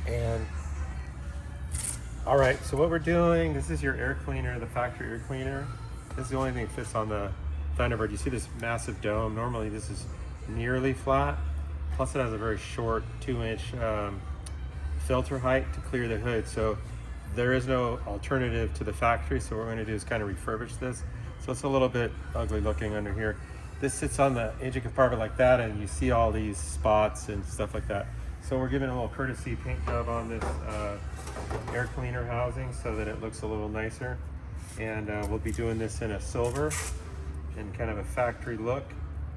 And all right, so what we're doing, this is your air cleaner, the factory air cleaner. This is the only thing that fits on the Thunderbird. You see this massive dome. Normally this is nearly flat. Plus it has a very short 2-inch filter height to clear the hood. So there is no alternative to the factory. So what we're gonna do is kind of refurbish this. So it's a little bit ugly looking under here. This sits on the engine compartment like that, and you see all these spots and stuff like that. So we're giving a little courtesy paint job on this air cleaner housing so that it looks a little nicer. And we'll be doing this in a silver and kind of a factory look.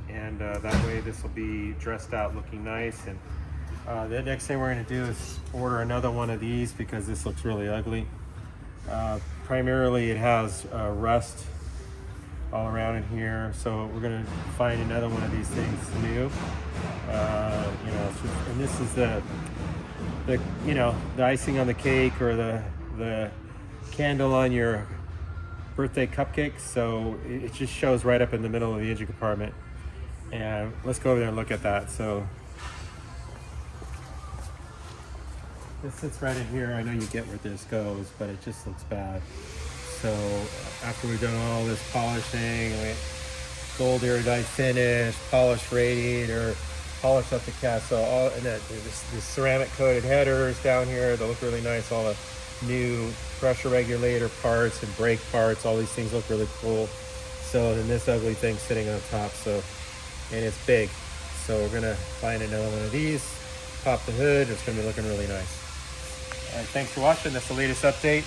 And that way this will be dressed out looking nice. And the next thing we're gonna do is order another one of these because this looks really ugly. Primarily it has rust all around in here, so we're gonna find another one of these things new. You know, and this is the you know, the icing on the cake or the candle on your birthday cupcake. So it just shows right up in the middle of the engine compartment. And let's go over there and look at that. So this sits right in here. I know you get where this goes, but it just looks bad. So after we've done all this polishing, gold iridite finish, polished radiator, polished up the cast, so all, and then this ceramic coated headers down here, they look really nice. All the new pressure regulator parts and brake parts, all these things look really cool. So then this ugly thing sitting on top, so, and it's big. So we're gonna find another one of these, pop the hood, it's gonna be looking really nice. And thanks for watching, that's the latest update.